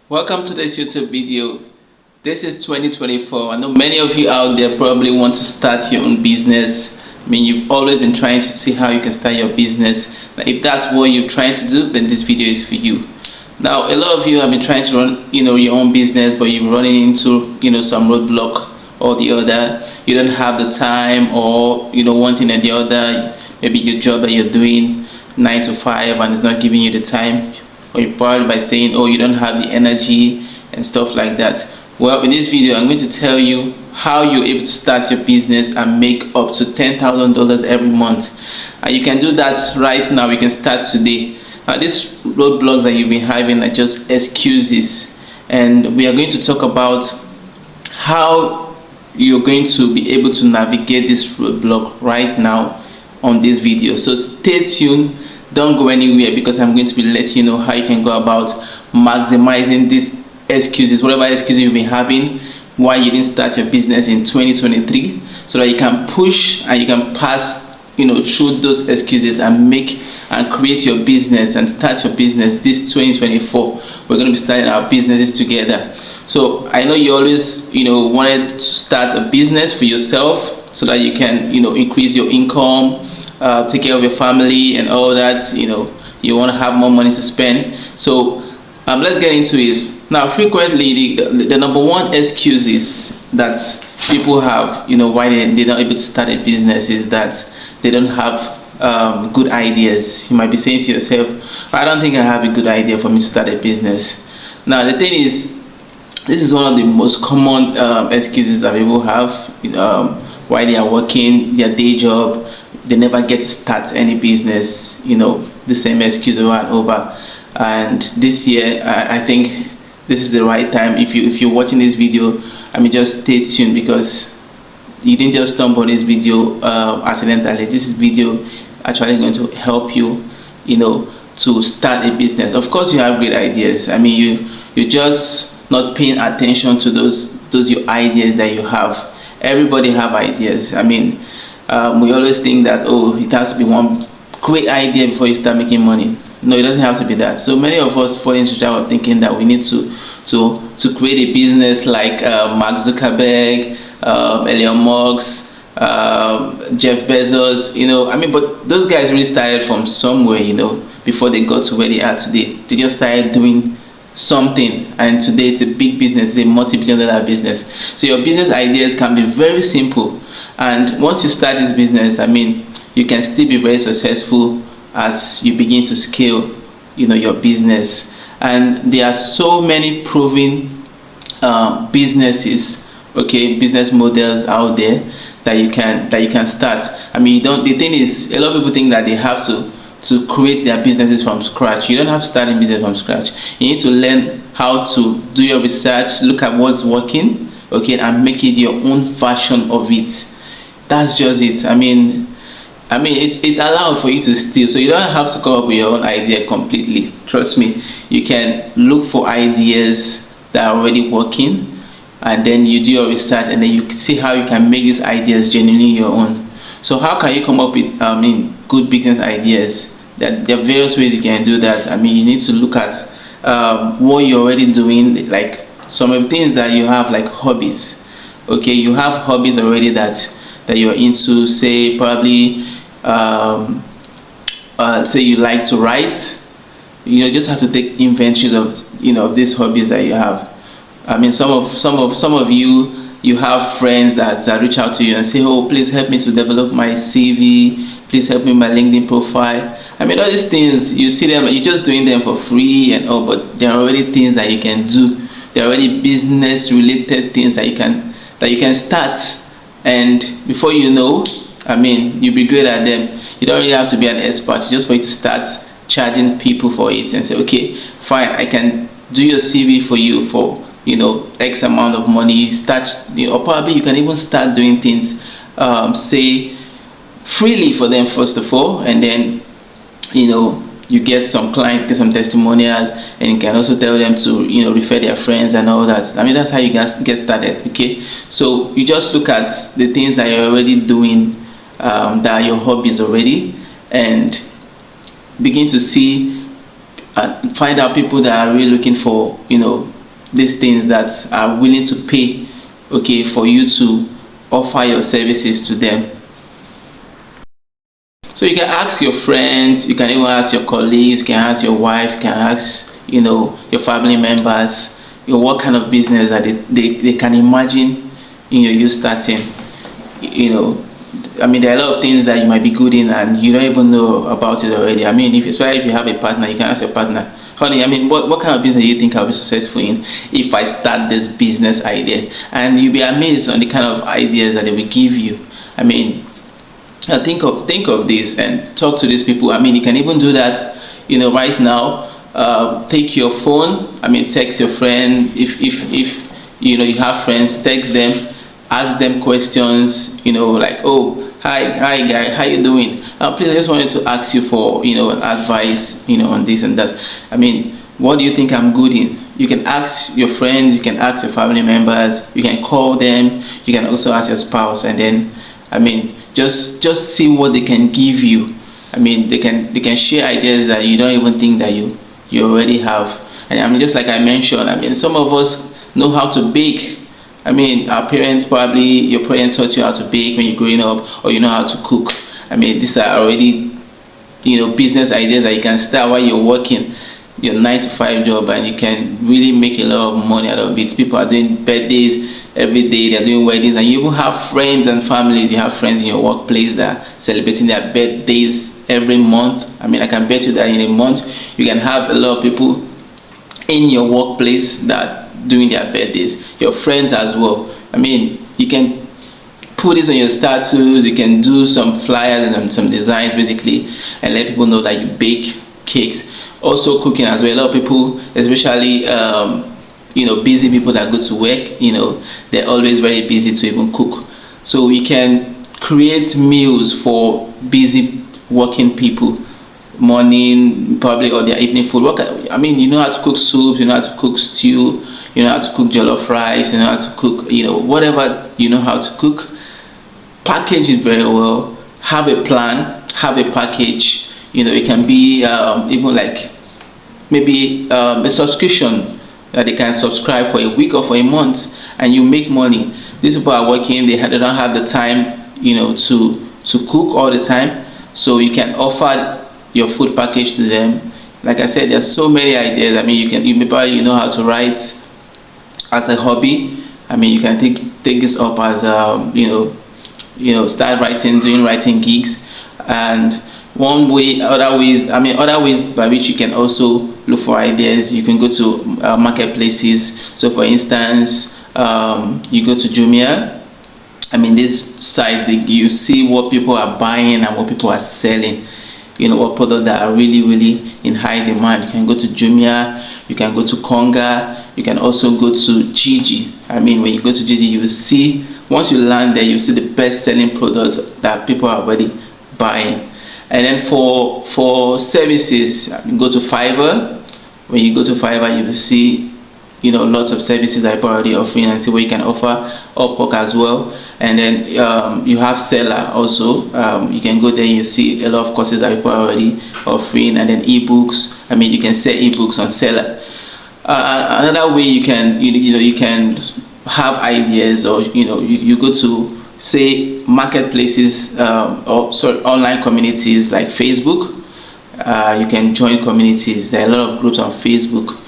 Welcome to this YouTube video. This is 2024. I know many of you out there probably want to start your own business. I mean, you've always been trying to see how you can start your business. Now, if that's what you're trying to do, then this video is for you. Now, a lot of you have been trying to run, your own business, but you're running into, some roadblock or the other. You don't have the time, or one thing or the other. Maybe your job that you're doing 9 to 5 and it's not giving you the time, or you're probably by saying, oh, you don't have the energy and stuff like that. Well, in this video I'm going to tell you how you're able to start your business and make up to $10,000 every month, and you can do that right now. You can start today. Now, these roadblocks that you've been having are just excuses, and we are going to talk about how you're going to be able to navigate this roadblock right now on this video. So stay tuned, don't go anywhere, because I'm going to be letting you know how you can go about maximizing these excuses, whatever excuses you've been having why you didn't start your business in 2023, so that you can push and you can pass through those excuses and make and create your business and start your business this 2024. We're going to be starting our businesses together. So I know you always wanted to start a business for yourself, so that you can increase your income, take care of your family and all that. You want to have more money to spend. So let's get into it. Now, frequently the number one excuses that people have why they're not able to start a business is that they don't have good ideas. You might be saying to yourself, I don't think I have a good idea for me to start a business. Now, the thing is, this is one of the most common excuses that people have while they are working their day job. They never get to start any business. The same excuse over and over. And this year, I think this is the right time. If you're watching this video, just stay tuned, because you didn't just stumble on this video accidentally. This video actually going to help you to start a business. Of course, you have great ideas. You're just not paying attention to those your ideas that you have. Everybody have ideas. We always think that, oh, it has to be one great idea before you start making money. No, it doesn't have to be that. So many of us fall into the trap of thinking that we need to create a business like Mark Zuckerberg, Elon Musk, Jeff Bezos. But those guys really started from somewhere, before they got to where they are today. They just started doing something, and today it's a big business. It's a multi-billion-dollar business. So your business ideas can be very simple, and once you start this business, you can still be very successful as you begin to scale your business. And there are so many proven business models out there that you can start. The thing is, a lot of people think that they have to create their businesses from scratch. You don't have to start a business from scratch. You need to learn how to do your research, look at what's working, and make it your own version of it. That's just it. It's allowed for you to steal, so you don't have to come up with your own idea completely. Trust me, you can look for ideas that are already working, and then you do your research, and then you see how you can make these ideas genuinely your own. So how can you come up with good business ideas? There are various ways you can do that. You need to look at what you're already doing, like some of the things that you have, like hobbies. You have hobbies already that you're into. Say probably say you like to write. You just have to take inventories of these hobbies that you have. Some of you have friends that reach out to you and say, oh, please help me to develop my CV, please help me with my LinkedIn profile. All these things, you see them, you're just doing them for free and all, but there are already things that you can do. There are already business related things that you can start, and before you know, you'll be great at them. You don't really have to be an expert. You just want to start charging people for it and say, okay, fine, I can do your CV for you for X amount of money. Start, or probably you can even start doing things say freely for them first of all, and then you get some clients, get some testimonials, and you can also tell them to refer their friends and all that. That's how you guys get started. So you just look at the things that you're already doing, that are your hobbies already, and begin to see find out people that are really looking for these things that are willing to pay, okay, for you to offer your services to them. So you can ask your friends, you can even ask your colleagues, you can ask your wife, you can ask, your family members, what kind of business that they can imagine, you starting. There are a lot of things that you might be good in and you don't even know about it already. Especially if you have a partner, you can ask your partner, honey, what kind of business do you think I'll be successful in if I start this business idea? And you'll be amazed on the kind of ideas that they will give you. Think of this and talk to these people. You can even do that, right now. Take your phone, text your friend. If you have friends, text them, ask them questions, like, oh, hi guy, how you doing? Please, I just wanted to ask you for, advice, on this and that. What do you think I'm good in? You can ask your friends, you can ask your family members, you can call them, you can also ask your spouse, and then just see what they can give you. They can share ideas that you don't even think that you already have. And just like I mentioned, some of us know how to bake. Our parents, probably your parents taught you how to bake when you're growing up, or you know how to cook. These are already business ideas that you can start while you're working your 9-to-5 job, and you can really make a lot of money out of it. People are doing birthdays every day, they're doing weddings, and you even have friends and families. You have friends in your workplace that are celebrating their birthdays every month. I can bet you that in a month you can have a lot of people in your workplace that are doing their birthdays, your friends as well. You can put this on your status, you can do some flyers and some designs basically, and let people know that you bake cakes. Also cooking as well. A lot of people, especially busy people that go to work, they're always very busy to even cook. So we can create meals for busy working people, morning, probably, or their evening food. You know how to cook soup, you know how to cook stew, you know how to cook jollof rice, you know how to cook, whatever you know how to cook. Package it very well. Have a plan, have a package. It can be even like maybe a subscription that they can subscribe for a week or for a month, and you make money. These people are working, they don't have the time to cook all the time, so you can offer your food package to them. Like I said, there's so many ideas. You probably know how to write as a hobby. You can take this up as start writing, doing writing gigs. And other ways by which you can also look for ideas, you can go to marketplaces. So for instance, you go to Jumia. These sites, you see what people are buying and what people are selling, what products that are really, really in high demand. You can go to Jumia, you can go to Konga, you can also go to Gigi. When you go to Gigi, you will see, once you land there, you see the best selling products that people are already buying. And then for services, you go to Fiverr. When you go to Fiverr, you will see lots of services that people are already offering, and see what you can offer. Upwork as well. And then you have Seller also. You can go there, you see a lot of courses that people are already offering. And then ebooks. You can sell ebooks on Seller. Another way you can have ideas, or you go to, say, marketplaces, online communities like Facebook. You can join communities. There are a lot of groups on Facebook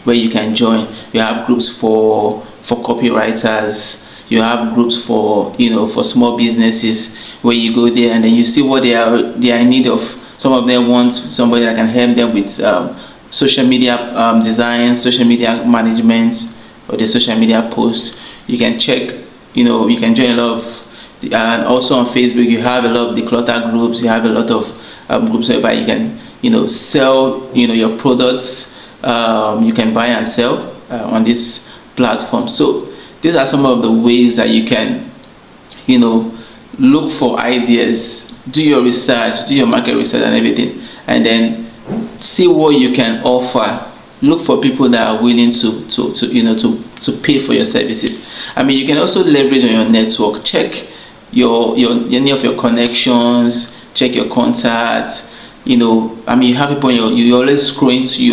where you can join. You have groups for copywriters. You have groups for for small businesses, where you go there and then you see what they are in need of. Some of them want somebody that can help them with social media design, social media management, or the social media posts. You can check. You can join a lot of. And also on Facebook, you have a lot of declutter groups. You have a lot of groups whereby you can sell your products. You can buy and sell on this platform. So these are some of the ways that you can look for ideas, do your research, do your market research and everything, and then see what you can offer. Look for people that are willing to pay for your services. You can also leverage on your network. Check any of your connections, check your contacts. You have people you always scrolling through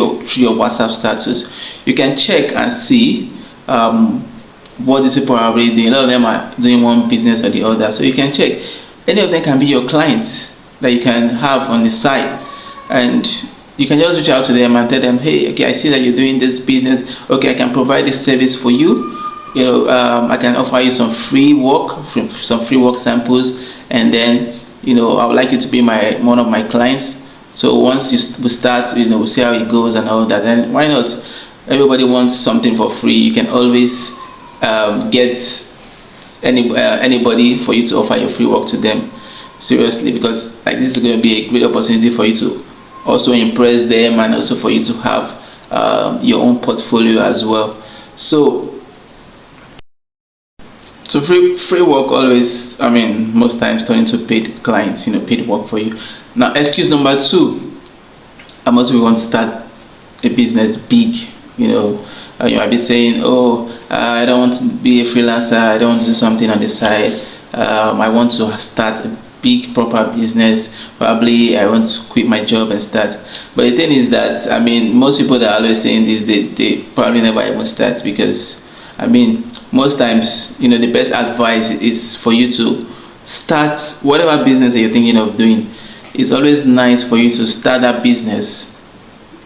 your WhatsApp status. You can check and see what these people are already doing. A lot of them are doing one business or the other, so you can check. Any of them can be your clients that you can have on the side, and you can just reach out to them and tell them, hey, okay, I see that you're doing this business. Okay, I can provide this service for you. I can offer you some free work, samples, and then I would like you to be one of my clients. So once we start, we'll see how it goes and all that. Then why not? Everybody wants something for free. You can always get anybody for you to offer your free work to them. Seriously, because like this is going to be a great opportunity for you to also impress them, and also for you to have your own portfolio as well. So free work always, most times turn into paid clients, paid work for you. Now, excuse number 2, most people want to start a business big. You might be saying, oh, I don't want to be a freelancer, I don't want to do something on the side, I want to start a big proper business. Probably I want to quit my job and start. But the thing is that most people that are always saying this, they probably never even start, because most times the best advice is for you to start whatever business that you're thinking of doing. It's always nice for you to start that business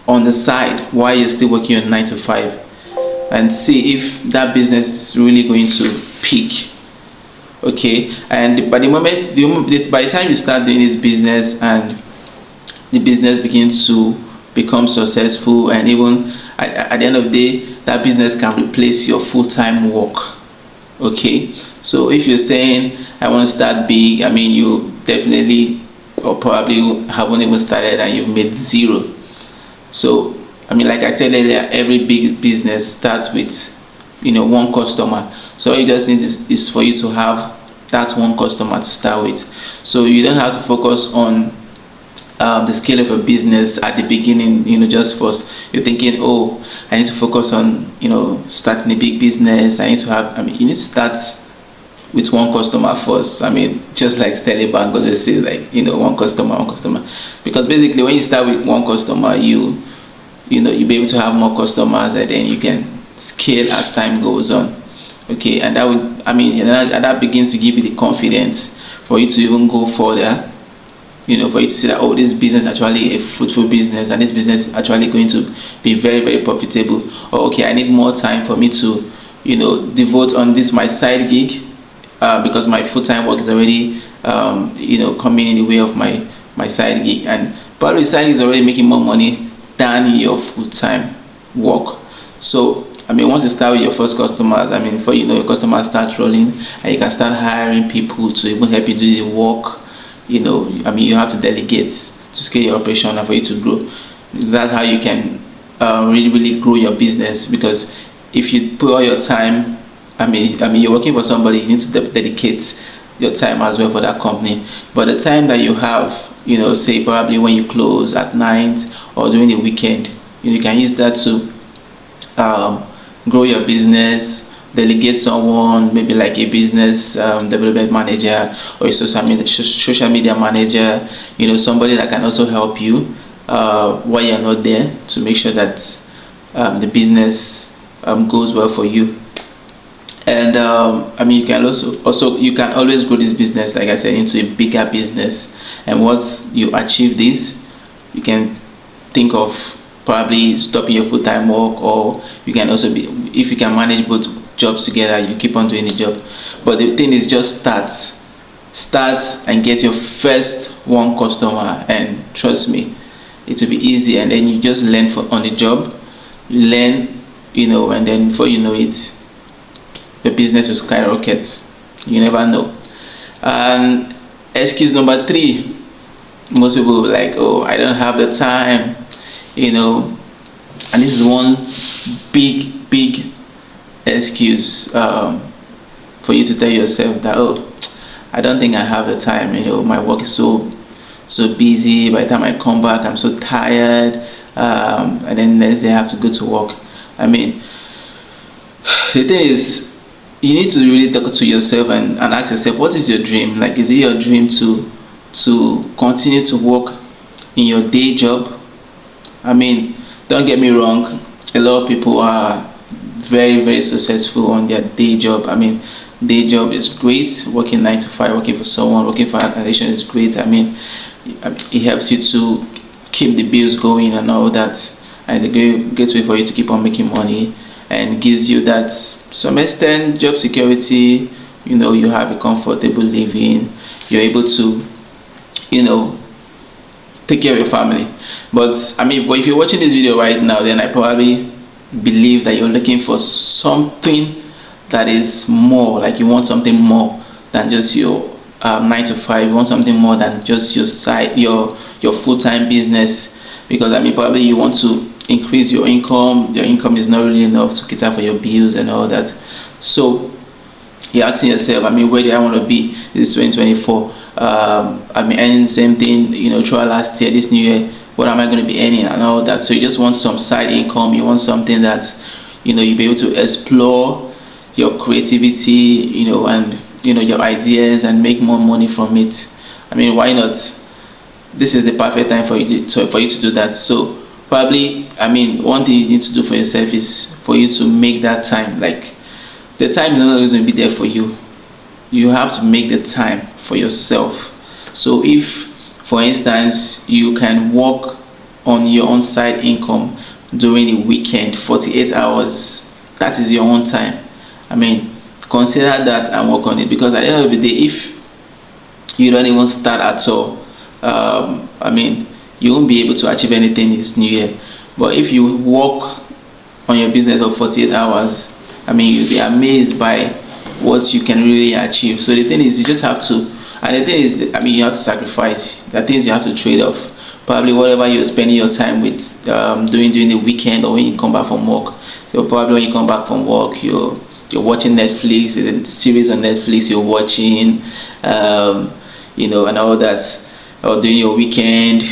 on the side while you're still working your 9 to 5, and see if that business is really going to peak. Okay, and by the time you start doing this business and the business begins to become successful, and even at the end of the day, that business can replace your full-time work. Okay, so if you're saying I want to start big, you definitely or probably haven't even started and you've made zero. So like I said earlier, every big business starts with one customer. So all you just need is for you to have that one customer to start with. So you don't have to focus on the scale of a business at the beginning. Just first you're thinking, oh, I need to focus on starting a big business. I need to have you need to start with one customer first. Just like Stanley Bank always say, like one customer, because basically when you start with one customer, you'll be able to have more customers, and then you can scale as time goes on. Okay, and that would that begins to give you the confidence for you to even go further, for you to see that, oh, this business is actually a fruitful business, and this business is actually going to be very, very profitable. Or okay, I need more time for me to devote on this my side gig, because my full-time work is already coming in the way of my side gig, and probably side gig is already making more money than your full-time work. So once you start with your first customers, before your customers start rolling, and you can start hiring people to even help you do the work. You have to delegate to scale your operation and for you to grow. That's how you can really, really grow your business, because if you put all your time, you're working for somebody, you need to dedicate your time as well for that company. But the time that you have, say probably when you close at night or during the weekend, you can use that to grow your business, delegate someone, maybe like a business development manager or a social media manager, somebody that can also help you while you're not there, to make sure that the business goes well for you. And you can also you can always grow this business, like I said, into a bigger business. And once you achieve this, you can think of probably stopping your full-time work, or you can also be, if you can manage both jobs together, you keep on doing the job. But the thing is, just start and get your first one customer, and trust me, it will be easy. And then you just learn on the job, you learn, and then before you know it, the business will skyrocket. You never know. And excuse number 3, most people will like, oh, I don't have the time, and this is one big excuse for you to tell yourself that, oh, I don't think I have the time, my work is so busy. By the time I come back, I'm so tired, and then next day I have to go to work. The thing is, you need to really talk to yourself and ask yourself, what is your dream? Like, is it your dream to continue to work in your day job? Don't get me wrong, a lot of people are very, very successful on their day job. I mean, day job is great. Working 9 to 5, working for someone, working for an organization is great. I mean, it helps you to keep the bills going and all that. And it's a great way for you to keep on making money, and gives you that some extent job security. You have a comfortable living. You're able to, take care of your family. But I mean, if you're watching this video right now, then I probably believe that you're looking for something that is more, like you want something more than just your 9 to 5. You want something more than just your full-time business, because I mean, probably you want to increase your income. Your income is not really enough to cater for your bills and all that. So you're asking yourself, I mean, where do I want to be? This is 2024. I mean, earning the same thing, throughout last year. This new year, what am I going to be earning and all that? So you just want some side income. You want something that, you'll be able to explore your creativity, and your ideas, and make more money from it. I mean, why not? This is the perfect time for you to do that. So probably, I mean, one thing you need to do for yourself is for you to make that time. Like, the time is not always going to be there for you. You have to make the time for yourself. So if, for instance, you can work on your own side income during the weekend, 48 hours, that is your own time. I mean, consider that and work on it, because at the end of the day, if you don't even start at all, I mean, you won't be able to achieve anything this new year. But if you work on your business for 48 hours, I mean, you'll be amazed by what you can really achieve. So the thing is, you just have to, and the thing is, I mean, you have to sacrifice. The things you have to trade off. Probably whatever you're spending your time with doing during the weekend, or when you come back from work. So probably when you come back from work, you're watching Netflix. There's a series on Netflix you're watching, and all that. Or during your weekend,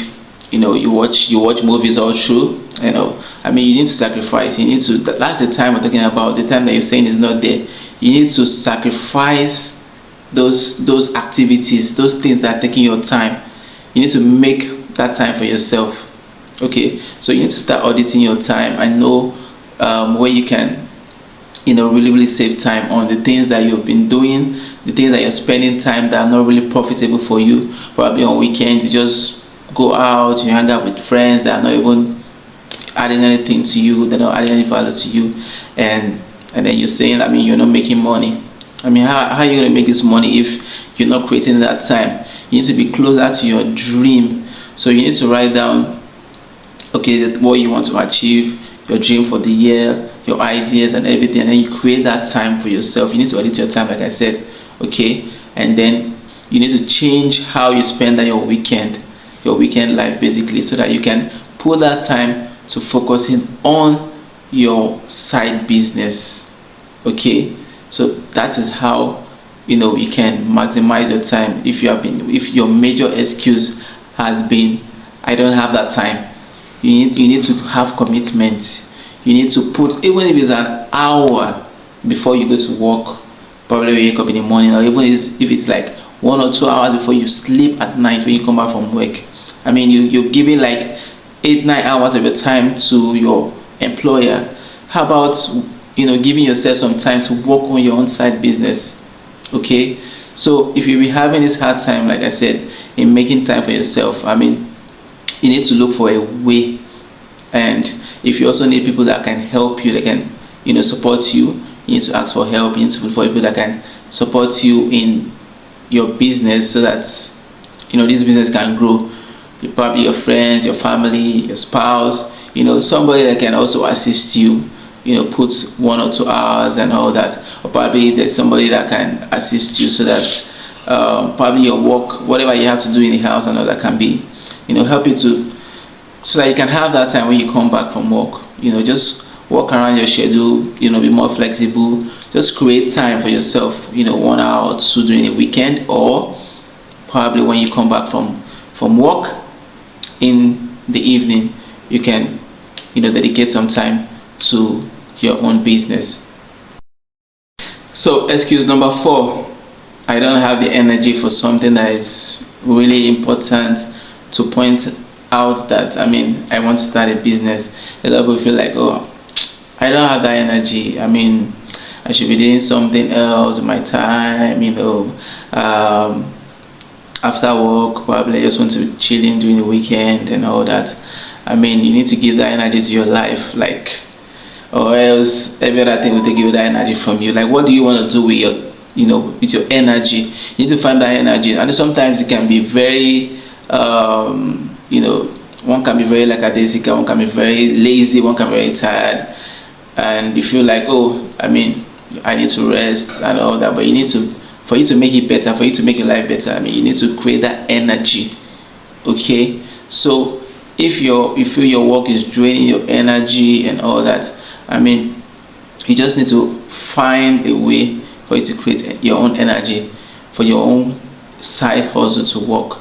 you watch movies all through. I mean, you need to sacrifice. You need to. That's the time we're talking about. The time that you're saying is not there. You need to sacrifice those activities, those things that are taking your time. You need to make that time for yourself. Okay, so you need to start auditing your time and know where you can, really save time on the things that you've been doing, the things that you're spending time that are not really profitable for you. Probably on weekends, you just go out, you hang out with friends that are not even adding anything to you, they're not adding any value to you, and then you're saying, I mean, you're not making money. I mean, how are you going to make this money if you're not creating that time? You need to be closer to your dream. So you need to write down, okay, what you want to achieve, your dream for the year, your ideas and everything, and then you create that time for yourself. You need to audit your time, like I said, okay, and then you need to change how you spend your weekend life, basically, so that you can put that time to focusing on your side business. Okay, so that is how you can maximize your time. If your major excuse has been, I don't have that time, you need to have commitment. You need to put, even if it's an hour before you go to work, probably wake up in the morning, or even if it's like 1 or 2 hours before you sleep at night when you come back from work. I mean, you've given like 8-9 hours of your time to your employer. How about giving yourself some time to work on your own side business? Okay, so if you be having this hard time, like I said, in making time for yourself, I mean, you need to look for a way. And if you also need people that can help you, that can support you, you need to ask for help. You need to look for people that can support you in your business, so that this business can grow. Probably your friends, your family, your spouse, somebody that can also assist you, put 1 or 2 hours and all that. Or probably there's somebody that can assist you, so that probably your work, whatever you have to do in the house and all that, can be help you to, so that you can have that time when you come back from work. Just work around your schedule, be more flexible. Just create time for yourself, 1 hour or 2 during the weekend, or probably when you come back from work in the evening, you can dedicate some time to your own business. So excuse number 4, I don't have the energy for something that is really important to point out. That I mean, I want to start a business. A lot of people feel like, oh, I don't have that energy. I mean, I should be doing something else with my time, after work, probably I just want to chill in during the weekend and all that. I mean, you need to give that energy to your life, like, or else every other thing will take you that energy from you. Like, what do you want to do with your, with your energy? You need to find that energy, and sometimes it can be very, one can be very lackadaisical, one can be very lazy, one can be very tired, and you feel like, oh, I mean, I need to rest and all that. But you need to, for you to make it better, for you to make your life better, I mean, you need to create that energy. Okay, so if you feel your work is draining your energy and all that, I mean, you just need to find a way for you to create your own energy for your own side hustle to work.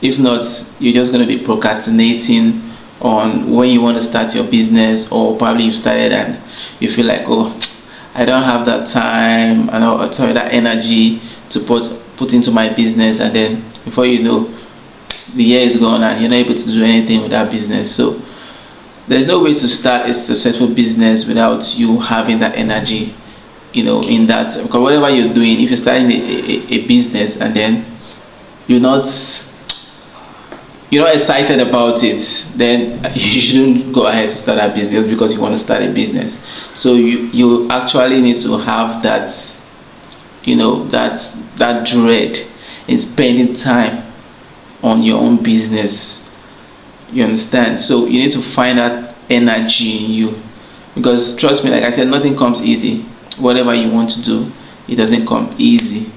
If not, you're just going to be procrastinating on when you want to start your business, or probably you've started and you feel like, oh, I don't have that time and that energy to put into my business, and then before you know, the year is gone and you're not able to do anything with that business. So there's no way to start a successful business without you having that energy, in that, because whatever you're doing, if you're starting a business and then you're not excited about it, then you shouldn't go ahead to start a business because you want to start a business. So you actually need to have that, that dread in spending time on your own business. You understand? So you need to find that energy in you, because trust me, like I said, nothing comes easy. Whatever you want to do, it doesn't come easy.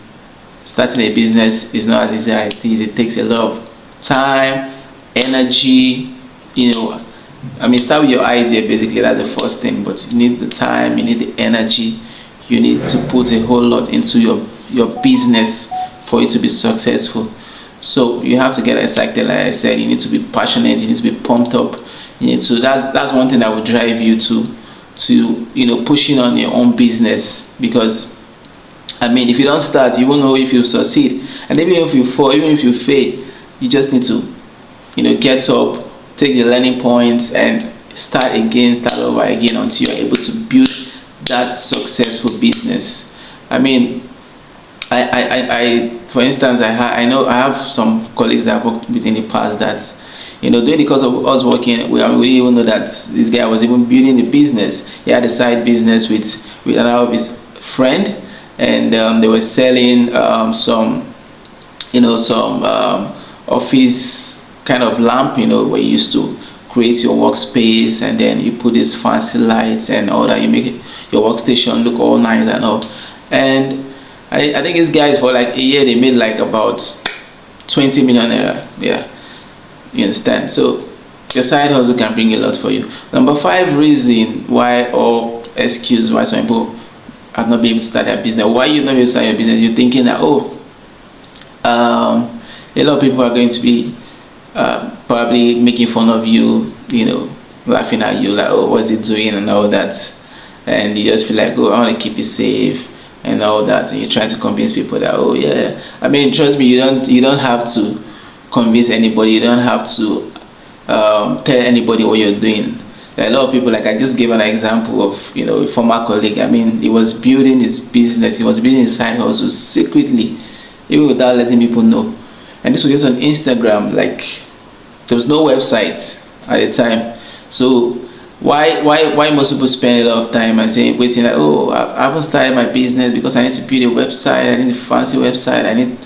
Starting a business is not as easy as it is. It takes a lot of time, energy. Start with your idea. Basically, that's the first thing. But you need the time, you need the energy, you need to put a whole lot into your business for it to be successful. So you have to get excited. Like I said, you need to be passionate, you need to be pumped up. That's one thing that will drive you to pushing on your own business. Because I mean, if you don't start, you won't know if you succeed. And even if you fall, even if you fail, you just need to get up, take the learning points, and start over again until you're able to build that successful business. I mean, I for instance, I know I have some colleagues that I've worked with in the past that, during the course of us working, we didn't even know that this guy was even building a business. He had a side business with another of his friend, and they were selling some office kind of lamp, where you used to create your workspace, and then you put these fancy lights and all that. You make your workstation look all nice and all. And I think these guys, for like a year, they made like about 20 million naira. Yeah, you understand? So your side hustle can bring a lot for you. Number 5 reason why, or excuse why some people have not been able to start their business. Why you not able to start your business? You're thinking that, a lot of people are going to be probably making fun of you, laughing at you, like, oh, what's it doing and all that. And you just feel like, oh, I want to keep it safe and all that. And you're trying to convince people that, oh yeah, I mean, trust me, you don't have to convince anybody. You don't have to tell anybody what you're doing. There are a lot of people, like I just gave an example of a former colleague. I mean, he was building his business, he was building his side hustle secretly, even without letting people know. And this was just on Instagram. Like, there was no website at the time. So why most people spend a lot of time and saying, waiting, like, oh, I haven't started my business because I need to build a website, I need a fancy website, I need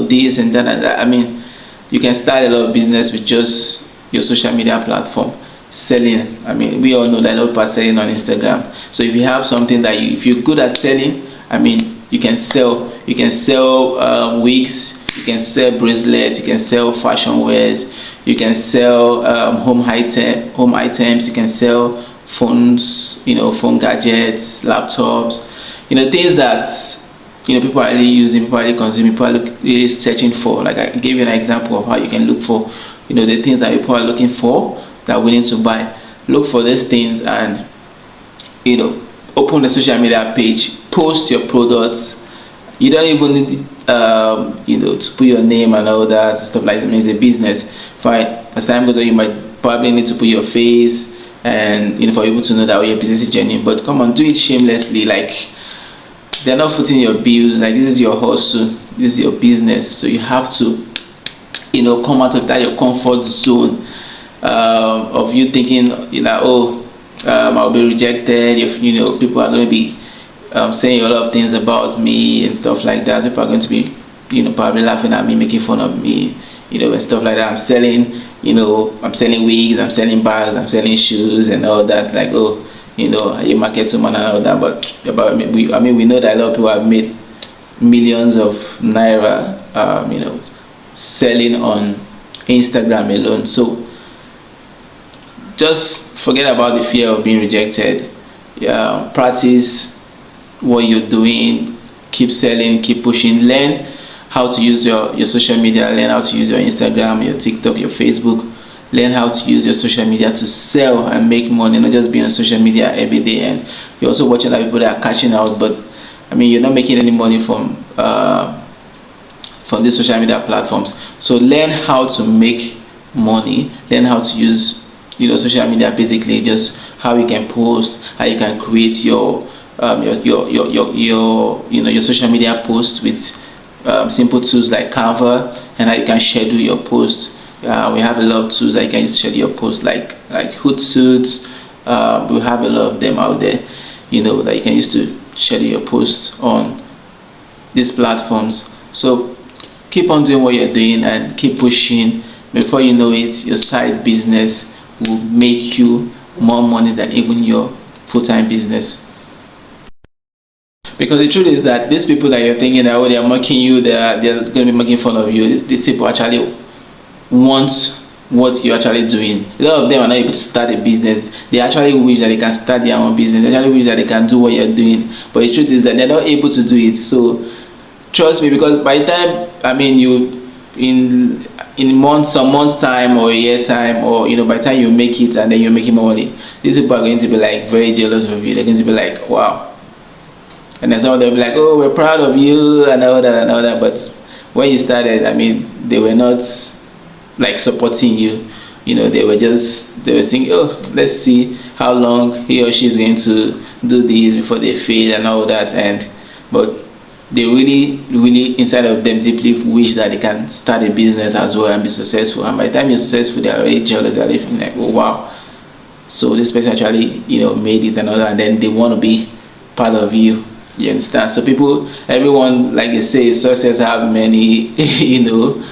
this and that and that. I mean, you can start a lot of business with just your social media platform. Selling, I mean, we all know that a lot of people are selling on Instagram. So if you have something that if you're good at selling, I mean, you can sell wigs, you can sell bracelets, you can sell fashion wares, you can sell home items, you can sell phones, phone gadgets, laptops, things that people are really using, people are really consuming, people are really searching for. Like I gave you an example of how you can look for the things that people are looking for, that are willing to buy. Look for these things and open the social media page, post your products. You don't even need to put your name and all that stuff like that. It means a business. Fine. As time goes on, you might probably need to put your face, and for people to know that your business is genuine. But come on, do it shamelessly. Like, they're not footing your bills. Like, this is your hustle, this is your business, so you have to come out of that your comfort zone of you thinking I'll be rejected. If people are going to be saying a lot of things about me and stuff like that. People are going to be probably laughing at me, making fun of me, and stuff like that. I'm selling wigs, I'm selling bags, I'm selling shoes and all that. Like, a market woman and all that. But we know that a lot of people have made millions of naira selling on Instagram alone. So just forget about the fear of being rejected. Practice what you're doing, keep selling, keep pushing, learn how to use your social media, learn how to use your Instagram, your TikTok, your Facebook, learn how to use your social media to sell and make money, not just being on social media every day. And you're also watching other people that are cashing out, but you're not making any money from these social media platforms. So learn how to make money, learn how to use social media, basically just how you can post, how you can create your social media posts with simple tools like Canva, and how you can schedule your posts. We have a lot of tools that you can use to schedule your posts, like Hootsuite. We have a lot of them out there, that you can use to schedule your posts on these platforms. So keep on doing what you're doing and keep pushing. Before you know it, your side business will make you more money than even your full-time business. Because the truth is that these people that you're thinking that they're mocking you, they're going to be making fun of you, these people actually want what you're actually doing. A lot of them are not able to start a business. They actually wish that they can start their own business. They actually wish that they can do what you're doing. But the truth is that they're not able to do it. So trust me, because by the time you in some months time or a year time, or by the time you make it and then you're making more money, these people are going to be like very jealous of you. They're going to be like, wow. And then some of them will be like, oh, we're proud of you and all that and all that. But when you started, they were not like supporting you. They were thinking, oh, let's see how long he or she is going to do this before they fail and all that. But they really inside of them deeply wish that they can start a business as well and be successful. And by the time you're successful, they're already jealous. They're feeling like, oh wow, so this person actually made it and all that, and then they want to be part of you. You understand? So everyone, like they say, success have many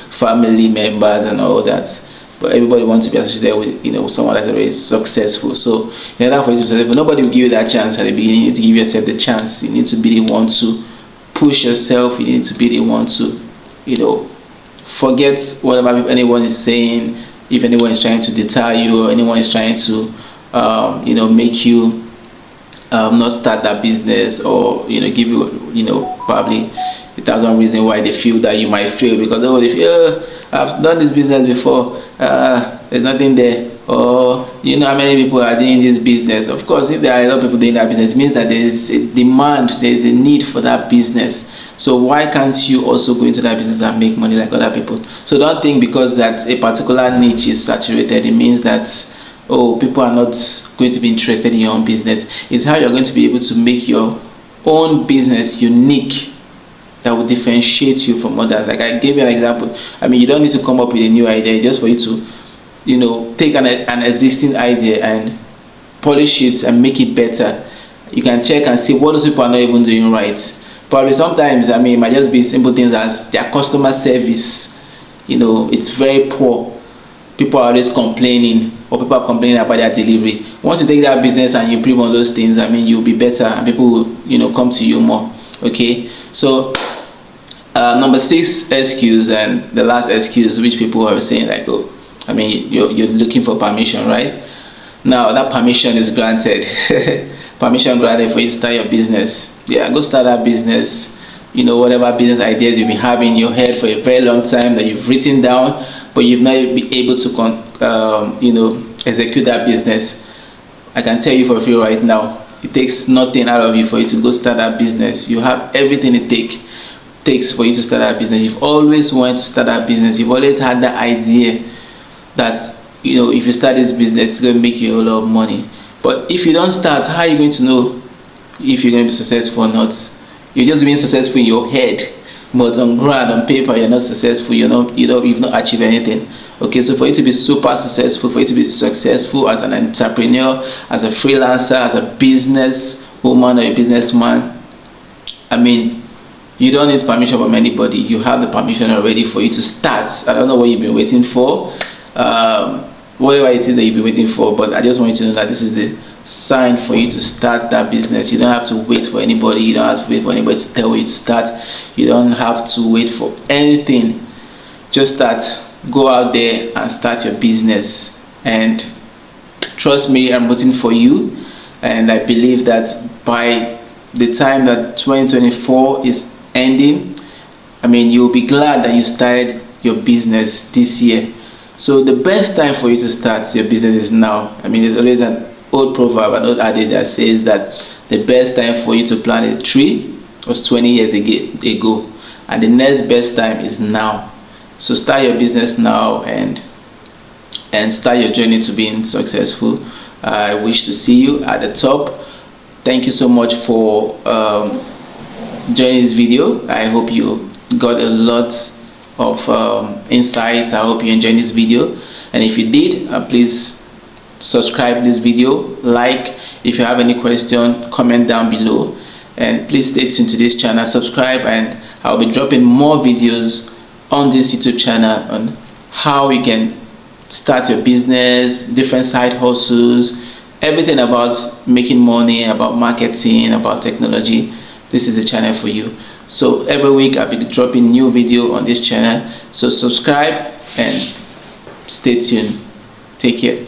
family members and all that, but everybody wants to be associated with someone that's already successful. So in order for you to be successful, nobody will give you that chance at the beginning. You need to give yourself the chance. You need to be the one to push yourself. You need to be the one to forget whatever anyone is saying. If anyone is trying to deter you, or anyone is trying to make you not start that business, or give you probably 1,000 reasons why they feel that you might fail, because they feel, I've done this business before, there's nothing there, or how many people are doing this business. Of course, if there are a lot of people doing that business, it means that there is a demand, there is a need for that business. So why can't you also go into that business and make money like other people? So don't think because that a particular niche is saturated, it means that people are not going to be interested in your own business. It's how you're going to be able to make your own business unique, that will differentiate you from others. Like I gave you an example. You don't need to come up with a new idea, just for you to take an existing idea and polish it and make it better. You can check and see what those people are not even doing right. Probably sometimes it might just be simple things as their customer service. It's very poor. People are always complaining, or people are complaining about their delivery. Once you take that business and you improve on those things, you'll be better, and people will come to you more. Okay, so number 6 excuse, and the last excuse which people are saying, like, you're looking for permission, right? Now that permission is granted. Permission granted for you to start your business. Yeah, go start that business. Whatever business ideas you've been having in your head for a very long time that you've written down, but you've not been able to execute that business. I can tell you for free right now, it takes nothing out of you for you to go start that business. You have everything it takes for you to start that business. You've always wanted to start that business. You've always had that idea that if you start this business, it's going to make you a lot of money. But if you don't start, how are you going to know if you're going to be successful or not? You're just being successful in your head, but on ground, on paper, you're not successful. You've not achieved anything. Okay, so for you to be super successful, for you to be successful as an entrepreneur, as a freelancer, as a business woman or a businessman, I mean, you don't need permission from anybody. You have the permission already for you to start. I don't know what you've been waiting for, whatever it is that you've been waiting for, but I just want you to know that this is the sign for you to start that business. You don't have to wait for anybody. You don't have to wait for anybody to tell you to start. You don't have to wait for anything. Just start. Go out there and start your business. And trust me, I'm rooting for you. And I believe that by the time that 2024 is ending, I mean, you'll be glad that you started your business this year. So the best time for you to start your business is now. I mean, there's always an old proverb, an old adage that says that the best time for you to plant a tree was 20 years ago, and the next best time is now. So start your business now and start your journey to being successful. I wish to see you at the top. Thank you so much for joining this video. I hope you got a lot of insights. I hope you enjoyed this video, and if you did, please subscribe this video, like. If you have any question, comment down below, and please stay tuned to this channel, subscribe, and I'll be dropping more videos on this YouTube channel on how you can start your business, different side hustles, everything about making money, about marketing, about technology. This is the channel for you. So every week I'll be dropping new video on this channel. So subscribe and stay tuned. Take care.